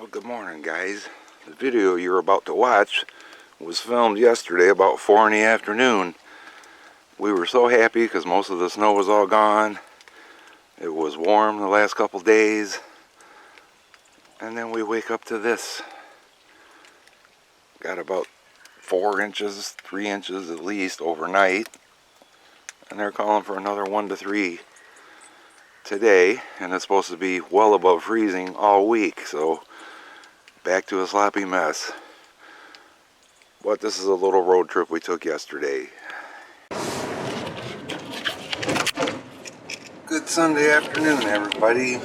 Well, good morning, guys. The video you're about to watch was filmed yesterday about 4 in the afternoon. We were so happy because most of the snow was all gone. It was warm the last couple days. And then we wake up to this. Got about 4 inches, 3 inches at least overnight. And they're calling for another 1 to 3 today. And it's supposed to be well above freezing all week. So back to a sloppy mess. But this is a little road trip we took yesterday. Good Sunday afternoon, everybody.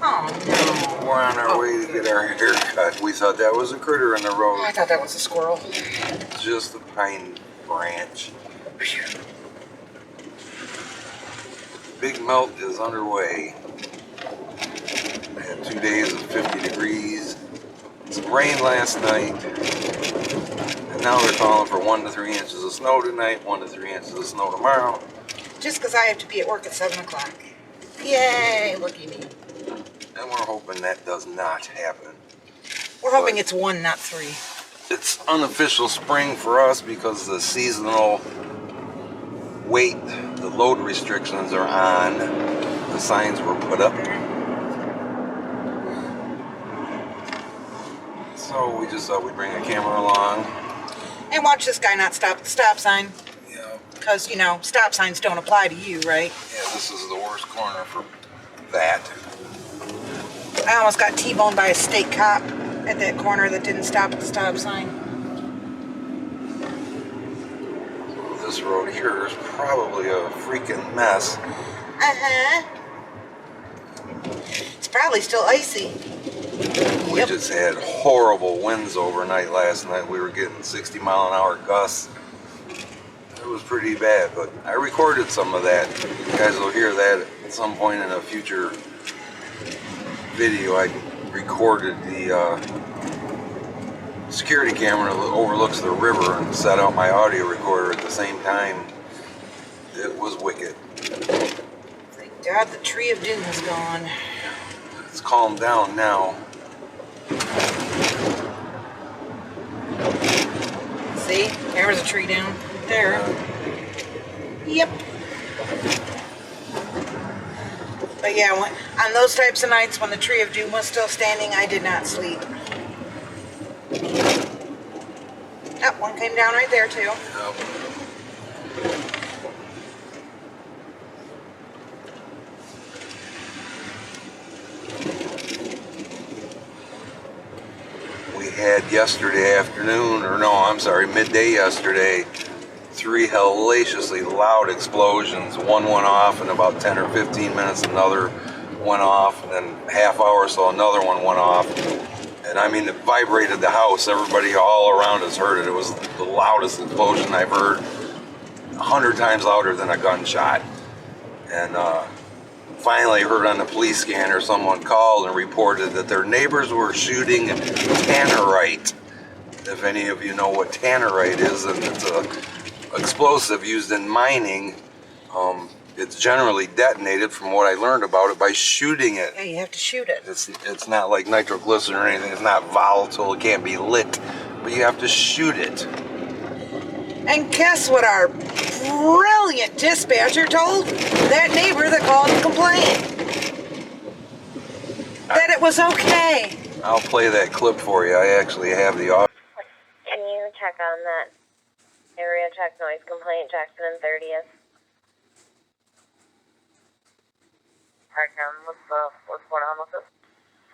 Oh, no. We're on our way to get our hair cut. We thought that was a critter in the road. I thought that was a squirrel. Just a pine branch. Big melt is underway. We had 2 days of 50 degrees. Some rain last night. And now they're calling for 1 to 3 inches of snow tonight, 1 to 3 inches of snow tomorrow. Just because I have to be at work at 7 o'clock. Yay, lucky me. And we're hoping that does not happen. We're hoping it's 1, not 3. It's unofficial spring for us because the seasonal weight, the load restrictions are on. The signs were put up. So we just thought we'd bring a camera along. And watch this guy not stop at the stop sign. Yeah. Because, you know, stop signs don't apply to you, right? Yeah, this is the worst corner for that. I almost got T-boned by a state cop at that corner that didn't stop at the stop sign. This road here is probably a freaking mess. Uh-huh. It's probably still icy. We just had horrible winds overnight last night. We were getting 60-mile-an-hour gusts. It was pretty bad, but I recorded some of that. You guys will hear that at some point in a future video. I recorded the security camera that overlooks the river and set out my audio recorder at the same time. It was wicked. Thank God the tree of doom is gone. It's calmed down now. See? There was a tree down there. Yep. But yeah, on those types of nights when the tree of doom was still standing, I did not sleep. Oh, one came down right there too. Yep. We had yesterday afternoon, or no, I'm sorry, midday yesterday, 3 hellaciously loud explosions. One went off in about 10 or 15 minutes, another went off, and then half hour or so another one went off. And I mean, it vibrated the house. Everybody all around us heard it. It was the loudest explosion I've heard, 100 times louder than a gunshot. And finally heard on the police scanner, someone called and reported that their neighbors were shooting tannerite. If any of you know what tannerite is, and it's a explosive used in mining. It's generally detonated, from what I learned about it, by shooting it. Yeah, you have to shoot it. It's not like nitroglycerin or anything. It's not volatile. It can't be lit, but you have to shoot it. And guess what our brilliant dispatcher told that neighbor that called to complain? That it was okay. I'll play that clip for you. I actually have the audio. Can you check on that area check noise complaint, Jackson and 30th? What's going on with this?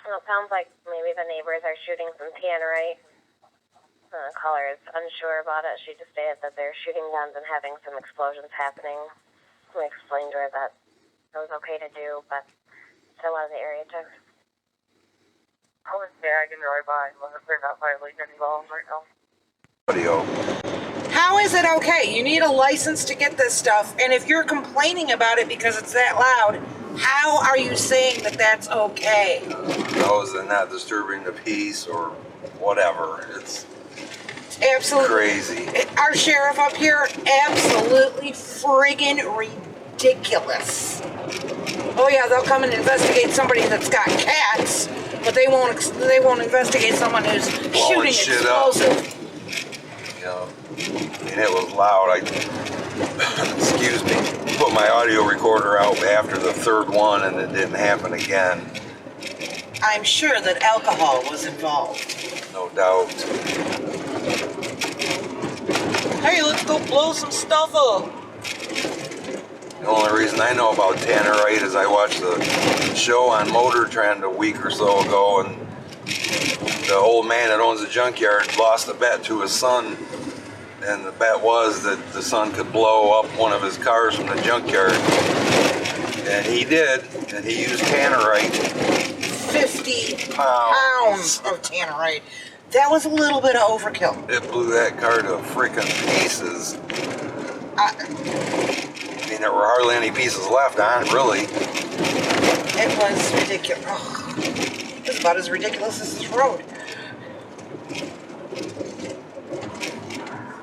Well, it sounds like maybe the neighbors are shooting some tannerite. The caller is unsure about it. She just stated that they're shooting guns and having some explosions happening. We explained to her that it was okay to do, but still out of the area checks. I was bagging right by. They're not violating any laws right now. Audio. How is it okay? You need a license to get this stuff, and if you're complaining about it because it's that loud, how are you saying that that's okay? How is it not disturbing the peace or whatever? It's Absolutely crazy. Our sheriff up here, absolutely friggin' ridiculous. Oh yeah, they'll come and investigate somebody that's got cats, but but they won't investigate someone who's Blowing shooting shit up. explosive. You know, and it was loud. Excuse me, put my audio recorder out after the third one and it didn't happen again. I'm sure that alcohol was involved. No doubt. Hey, let's go blow some stuff up. The only reason I know about tannerite is I watched the show on Motor Trend a week or so ago, and the old man that owns the junkyard lost a bet to his son, and the bet was that the son could blow up one of his cars from the junkyard, and he did, and he used tannerite. 50 pounds of tannerite. That was a little bit of overkill. It blew that car to freaking pieces. I mean, there were hardly any pieces left on it, really. It was ridiculous. Oh, it was about as ridiculous as this road.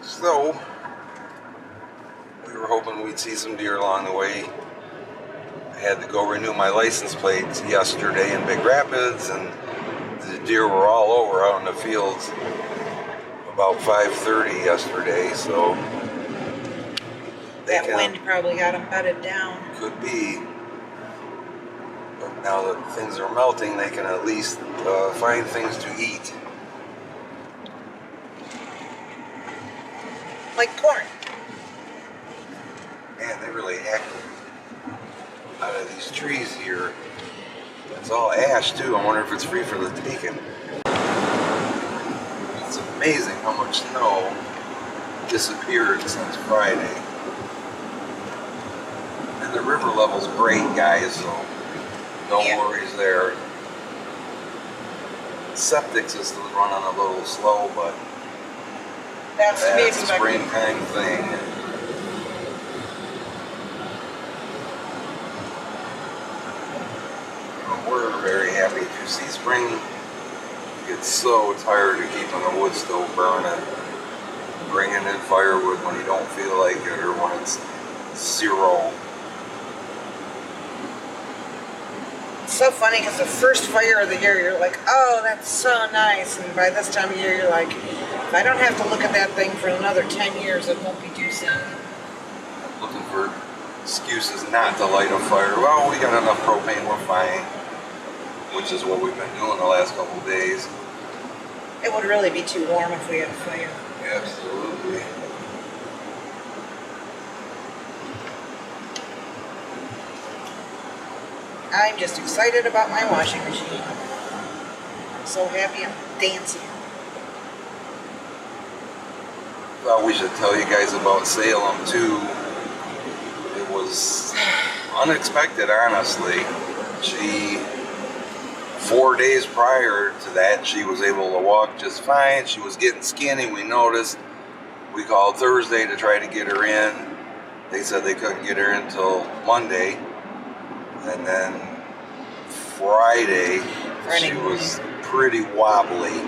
So, we were hoping we'd see some deer along the way. I had to go renew my license plates yesterday in Big Rapids, and the deer were all over out in the fields about 5:30 yesterday, so That wind probably got them bedded down. could be. But now that things are melting, they can at least find things to eat. Like corn. Man, they really hacked out of these trees here. It's all ash too. I wonder if it's free for the taking. It's amazing how much snow disappeared since Friday. And the river level's great, guys, so no worries there. Septic system's running a little slow, but That's to be that's a expected. springtime thing. We're very happy to see spring. Get so tired of keeping the wood stove burning, bringing in firewood when you don't feel like it or when it's 0. It's so funny because the first fire of the year, you're like, oh, that's so nice. And by this time of year, you're like, if I don't have to look at that thing for another 10 years, it won't be too soon. Looking for excuses not to light a fire. Well, we got enough propane, we're fine. Which is what we've been doing the last couple of days. It would really be too warm if we had a fire. Absolutely. I'm just excited about my washing machine. I'm so happy I'm dancing. Thought we should tell you guys about Salem too. It was unexpected, honestly. 4 days prior to that, she was able to walk just fine. She was getting skinny, we noticed. We called Thursday to try to get her in. They said they couldn't get her until Monday. And then Friday she was pretty wobbly.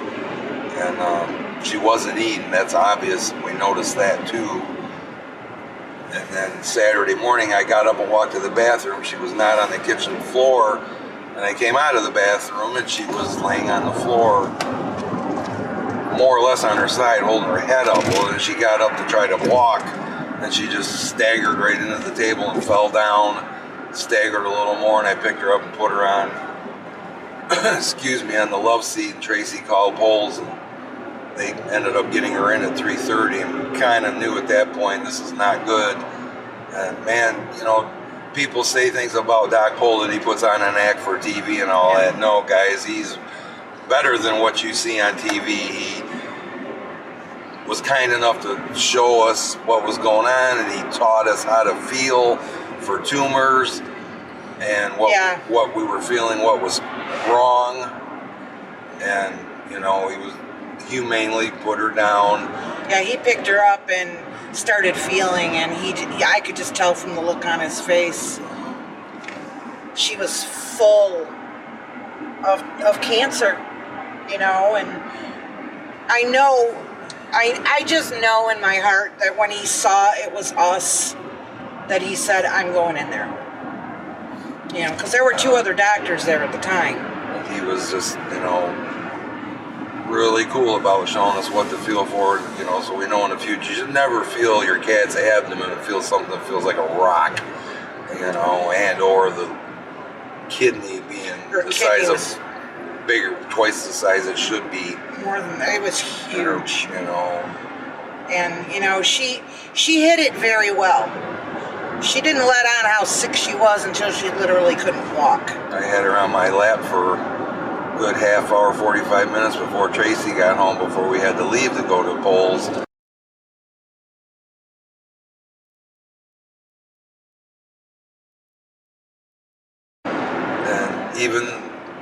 And she wasn't eating, that's obvious. We noticed that too. And then Saturday morning I got up and walked to the bathroom. She was not on the kitchen floor. And I came out of the bathroom and she was laying on the floor, more or less on her side, holding her head up. Well, then she got up to try to walk, and she just staggered right into the table and fell down, staggered a little more, and I picked her up and put her on, excuse me, on the love seat. Tracy called Poles, and they ended up getting her in at 3:30, and we kind of knew at that point this is not good. And man, you know, people say things about Doc Pole that he puts on an act for TV and all that. No, guys, he's better than what you see on TV. He was kind enough to show us what was going on, and he taught us how to feel for tumors and what we were feeling, what was wrong. And, you know, he was humanely put her down. Yeah, he picked her up and started feeling, and I could just tell from the look on his face, she was full of cancer, you know. And I know, I just know in my heart that when he saw it was us, that he said, I'm going in there, you know, because there were 2 other doctors there at the time. he was just, really cool about showing us what to feel for, so we know in the future. You should never feel your cat's abdomen and feel something that feels like a rock, and or the kidney being Her the size kidney of bigger, twice the size it should be. More than that. It was huge. And she hid it very well. She didn't let on how sick she was until she literally couldn't walk. I had her on my lap for a good half hour, 45 minutes before Tracy got home, before we had to leave to go to Polls. And even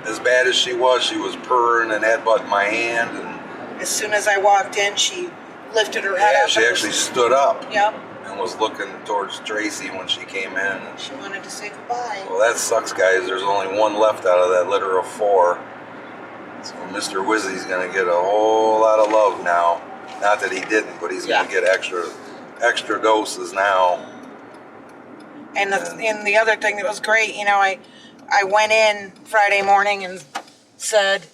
as bad as she was purring and headbutting my hand. And as soon as I walked in, she lifted her head yeah, up. she actually stood up. Yep. And was looking towards Tracy when she came in. She wanted to say goodbye. Well, that sucks, guys. There's only one left out of that litter of 4. So Mr. Wizzy's going to get a whole lot of love now. Not that he didn't, but he's going to get extra doses now. And the other thing that was great, I went in Friday morning and said,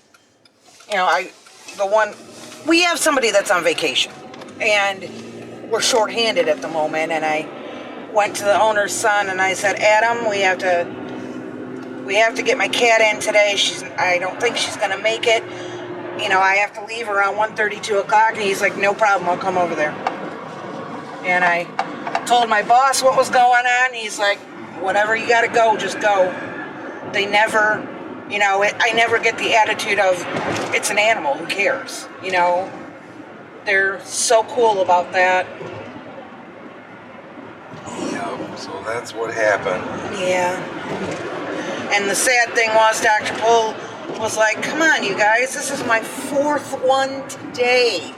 we have somebody that's on vacation, and we're short-handed at the moment, and I went to the owner's son and I said, Adam, we have to get my cat in today. I don't think she's gonna make it. I have to leave around 1:30, 2 o'clock. And he's like, no problem, I'll come over there. And I told my boss what was going on. He's like, whatever you gotta go, just go. They never, I never get the attitude of, it's an animal, who cares, They're so cool about that. Yeah, so that's what happened. Yeah. And the sad thing was, Dr. Pohl was like, come on, you guys, this is my 4th one today.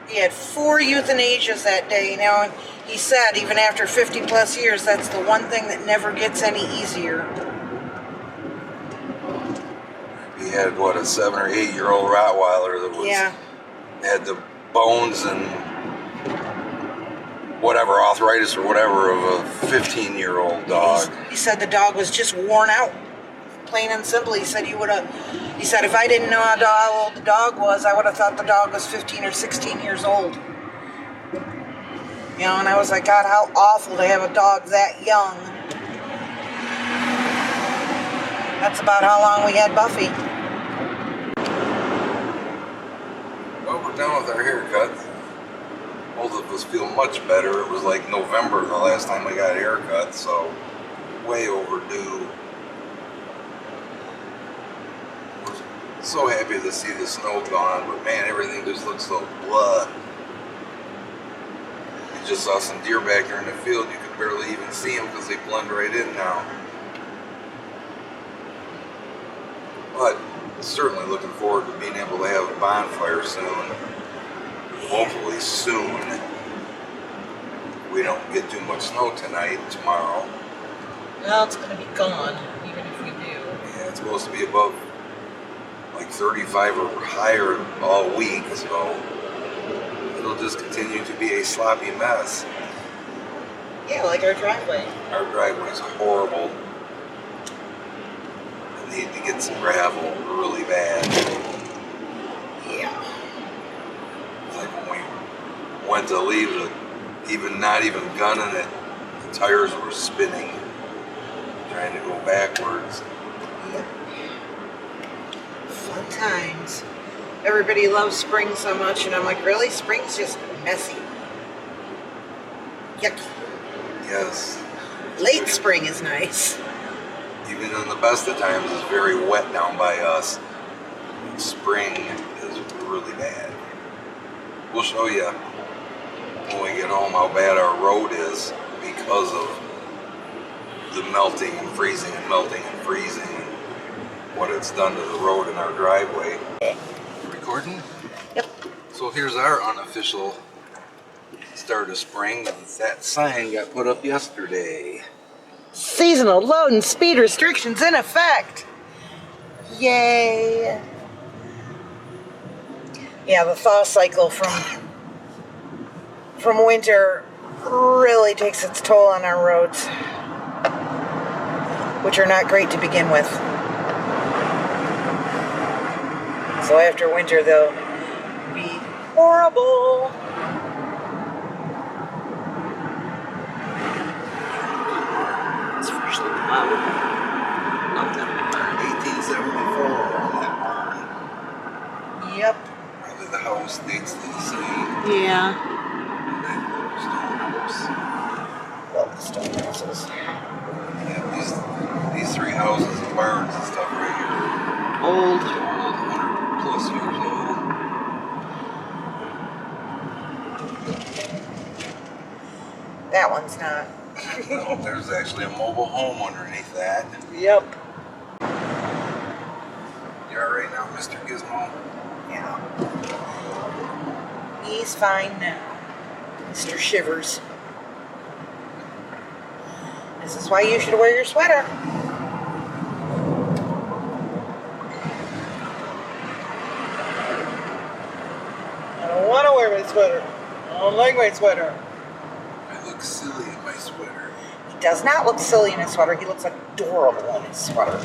He had 4 euthanasias that day, and he said even after 50 plus years, that's the one thing that never gets any easier. He had, a 7 or 8 year old Rottweiler that had the bones and whatever, arthritis or whatever, of a 15-year-old dog. He said the dog was just worn out, plain and simple. He said if I didn't know how old the dog was, I would have thought the dog was 15 or 16 years old. And I was like, God, how awful to have a dog that young. That's about how long we had Buffy. Well, we're done with our haircuts. Both of us feel much better. It was like November the last time we got haircuts, so way overdue. We're so happy to see the snow gone, but man, everything just looks so blah. You just saw some deer back there in the field. You could barely even see them because they blend right in now. But certainly looking forward to being able to have a bonfire soon. Hopefully soon. We don't get too much snow tonight, tomorrow. Well, it's going to be gone, even if we do. Yeah, it's supposed to be above like 35 or higher all week, so it'll just continue to be a sloppy mess. Yeah, like our driveway. Our driveway's horrible. I need to get some gravel really bad. Yeah. Like when we went to leave, not even gunning it, the tires were spinning, trying to go backwards. Yep. Fun times. Everybody loves spring so much, and I'm like, really? Spring's just messy. Yucky. Yes. Late spring is nice. Even in the best of times, it's very wet down by us. Spring is really bad. We'll show you when we get home how bad our road is because of the melting and freezing and melting and freezing and what it's done to the road in our driveway. Recording? Yep. So here's our unofficial start of spring. That sign got put up yesterday. Seasonal load and speed restrictions in effect. Yay. Yeah, the thaw cycle from winter really takes its toll on our roads. which are not great to begin with. So after winter, they'll be horrible. It's freshly plowed. 1874 on that barn. Yep. Probably the house dates the same. Yeah. That stone house. Love the stone houses. Yeah, these three houses and barns and stuff right here. Old. Old, 100 plus years old. That one's not. No, there's actually a mobile home underneath that. Yep. You alright now, Mr. Gizmo? Yeah. He's fine now. Mr. Shivers. This is why you should wear your sweater. I don't want to wear my sweater. I don't like my sweater. I look silly in my sweater. He does not look silly in his sweater. He looks adorable in his sweater.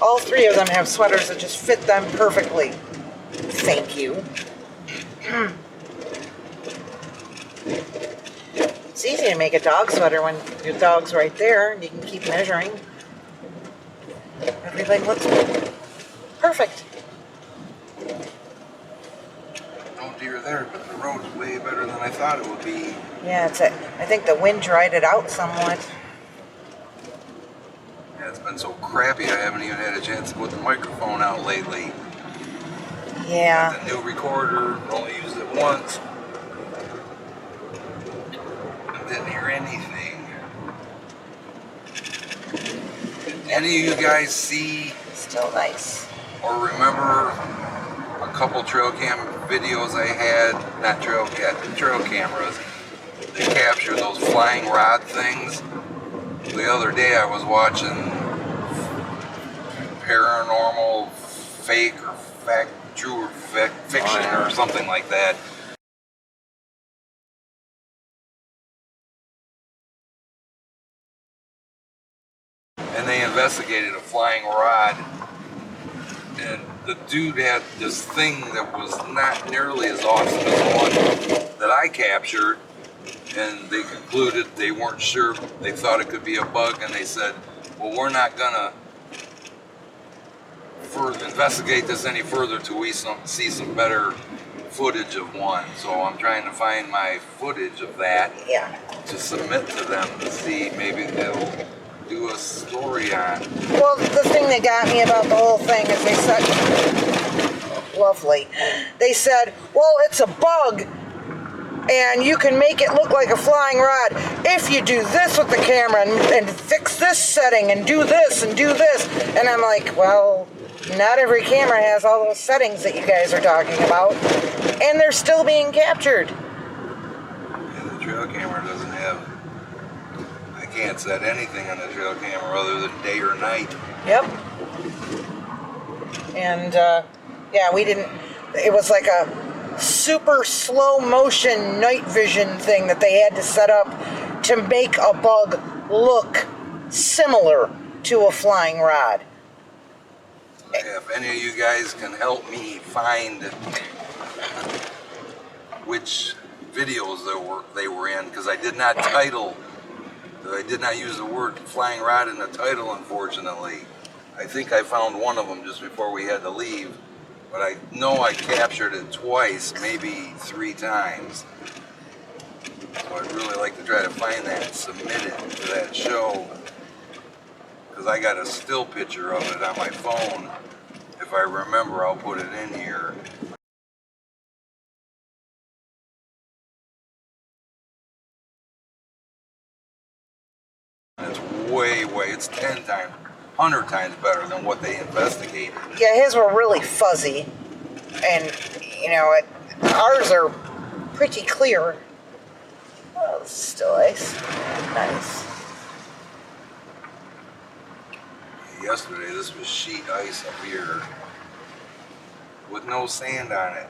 All three of them have sweaters that just fit them perfectly. Thank you. It's easy to make a dog sweater when your dog's right there and you can keep measuring. Everything looks perfect. No deer there, but the road's way better than I thought it would be. Yeah, I think the wind dried it out somewhat. Yeah, it's been so crappy I haven't even had a chance to put the microphone out lately. Yeah. The new recorder, only used it once. I didn't hear anything. Did any of you guys see Still nice. or remember a couple trail cam videos I had? Not trail cameras. They capture those flying rod things. The other day I was watching paranormal fake or fact, true or fiction or something like that. And they investigated a flying rod, and the dude had this thing that was not nearly as awesome as the one that I captured, and they concluded they weren't sure. They thought it could be a bug, and they said, well, we're not gonna investigate this any further till we see some better footage of one. So I'm trying to find my footage of that Yeah. to submit to them to see maybe they'll do a story on. Well, the thing that got me about the whole thing is they said, lovely, they said, well, it's a bug and you can make it look like a flying rod if you do this with the camera and fix this setting and do this and do this. And I'm like, well, not every camera has all those settings that you guys are talking about, and they're still being captured. And the trail camera doesn't have, I can't set anything on the trail camera other than day or night. Yep. And yeah, we didn't, it was like a super slow motion night vision thing that they had to set up to make a bug look similar to a flying rod. If any of you guys can help me find which videos they were in, because I did not use the word flying rod in the title, unfortunately. I think I found one of them just before we had to leave, but I know I captured it twice, maybe 3 times. So I'd really like to try to find that and submit it to that show, because I got a still picture of it on my phone. If I remember, I'll put it in here. It's it's 10 times, 100 times better than what they investigated. Yeah, his were really fuzzy, and you know, ours are pretty clear. Oh, this is still ice. Nice. Yesterday, this was sheet ice up here with no sand on it.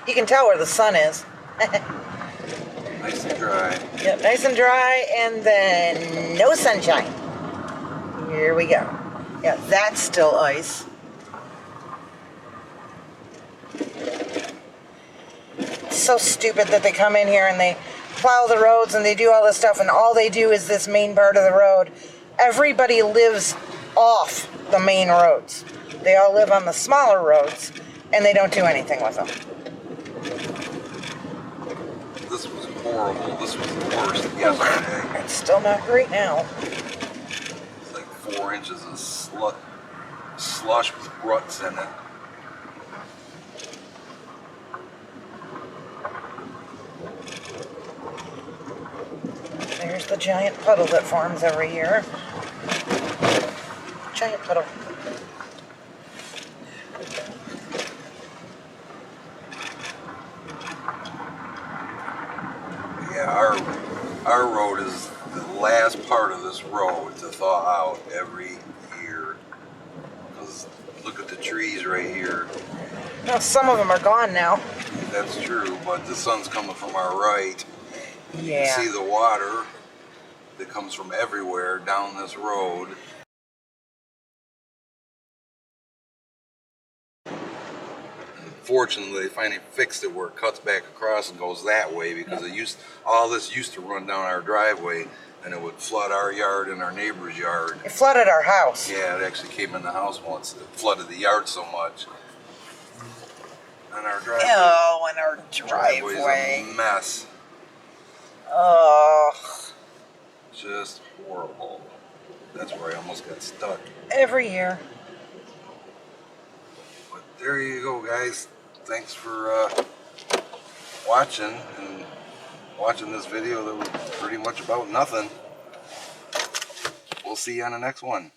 You can tell where the sun is. Nice and dry. Yep, nice and dry, and then no sunshine. Here we go. Yeah, that's still ice. It's so stupid that they come in here and they plow the roads and they do all this stuff, and all they do is this main part of the road. Everybody lives off the main roads. They all live on the smaller roads, and they don't do anything with them. This was horrible. This was the worst yesterday. It's still not great now. It's like 4 inches of slush with ruts in it. There's the giant puddle that forms every year. Giant puddle. Yeah, our road is the last part of this road to thaw out every year. Because look at the trees right here. Now, some of them are gone now. That's true, but the sun's coming from our right. You Yeah. can see the water that comes from everywhere down this road. Fortunately, they finally fixed it where it cuts back across and goes that way, because all this used to run down our driveway, and it would flood our yard and our neighbor's yard. It flooded our house. Yeah, it actually came in the house once. It flooded the yard so much. And our driveway, Oh, and our driveway's driveway. a mess. Oh, Just horrible. That's where I almost got stuck. every year. But there you go, guys. Thanks for watching this video that was pretty much about nothing. We'll see you on the next one.